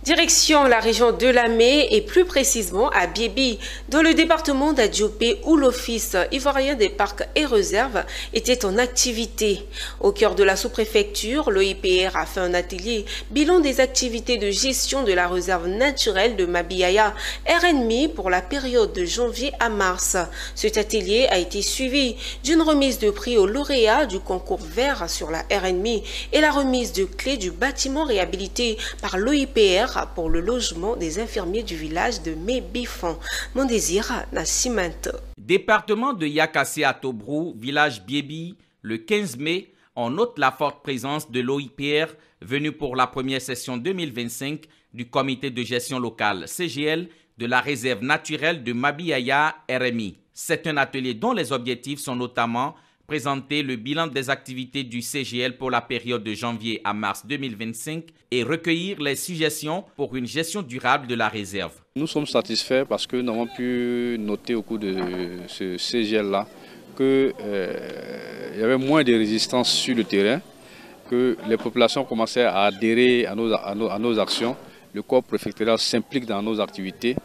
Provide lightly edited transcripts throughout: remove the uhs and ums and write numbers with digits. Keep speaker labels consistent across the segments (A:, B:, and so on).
A: Direction la région de Lamé et plus précisément à Biébi, dans le département d'Adiopé où l'Office ivoirien des parcs et réserves était en activité. Au cœur de la sous-préfecture, l'OIPR a fait un atelier bilan des activités de gestion de la réserve naturelle de Mabiyaya, RNMI, pour la période de janvier à mars. Cet atelier a été suivi d'une remise de prix aux lauréats du concours vert sur la RNMI et la remise de clés du bâtiment réhabilité par l'OIPR pour le logement des infirmiers du village de Mébifon. Mon désir, Nassimante.
B: Département de Yakassé à Tobrou, village Biébi, le 15 mai, on note la forte présence de l'OIPR venue pour la première session 2025 du comité de gestion locale CGL de la réserve naturelle de Mabiyaya RMI. C'est un atelier dont les objectifs sont notamment présenter le bilan des activités du CGL pour la période de janvier à mars 2025 et recueillir les suggestions pour une gestion durable de la réserve.
C: Nous sommes satisfaits parce que nous avons pu noter au cours de ce CGL-là qu'il y avait moins de résistance sur le terrain, que les populations commençaient à adhérer à nos actions. Le corps préfectoral s'implique dans nos activités.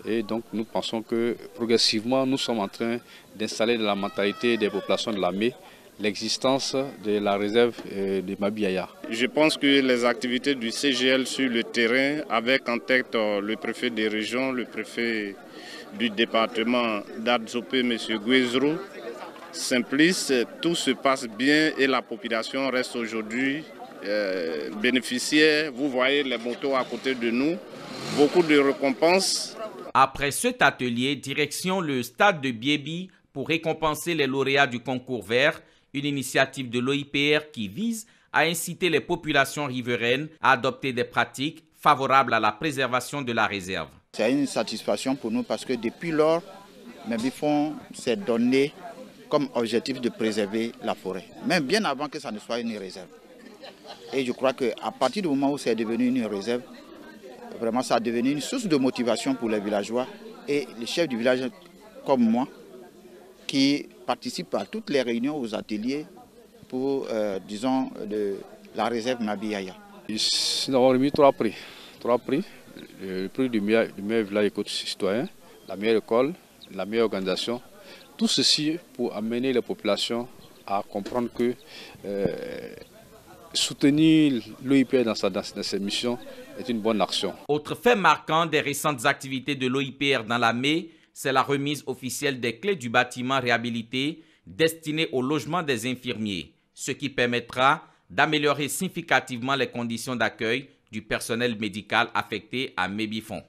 C: Et donc nous pensons que progressivement nous sommes en train d'installer dans la mentalité des populations de Lamé l'existence de la réserve de Mabiyaya.
D: Je pense que les activités du CGL sur le terrain, avec en tête le préfet des régions, le préfet du département d'Adzopé, M. Guezro, Simplice, tout se passe bien et la population reste aujourd'hui bénéficiaire. Vous voyez les motos à côté de nous, beaucoup de récompenses.
B: Après cet atelier, direction le stade de Biébi pour récompenser les lauréats du concours vert, une initiative de l'OIPR qui vise à inciter les populations riveraines à adopter des pratiques favorables à la préservation de la réserve.
E: C'est une satisfaction pour nous parce que depuis lors, Mébifon s'est donné comme objectif de préserver la forêt, même bien avant que ça ne soit une réserve. Et je crois qu'à partir du moment où c'est devenu une réserve, vraiment, ça a devenu une source de motivation pour les villageois et les chefs du village comme moi qui participent à toutes les réunions, aux ateliers pour, disons, la réserve Mabiyaya.
C: Nous avons remis trois prix. Le prix du meilleur village éco-citoyen, la meilleure école, la meilleure organisation. Tout ceci pour amener les populations à comprendre que soutenir l'OIPR dans ses missions est une bonne action.
B: Autre fait marquant des récentes activités de l'OIPR dans la Mai, c'est la remise officielle des clés du bâtiment réhabilité destiné au logement des infirmiers, ce qui permettra d'améliorer significativement les conditions d'accueil du personnel médical affecté à Mébifon.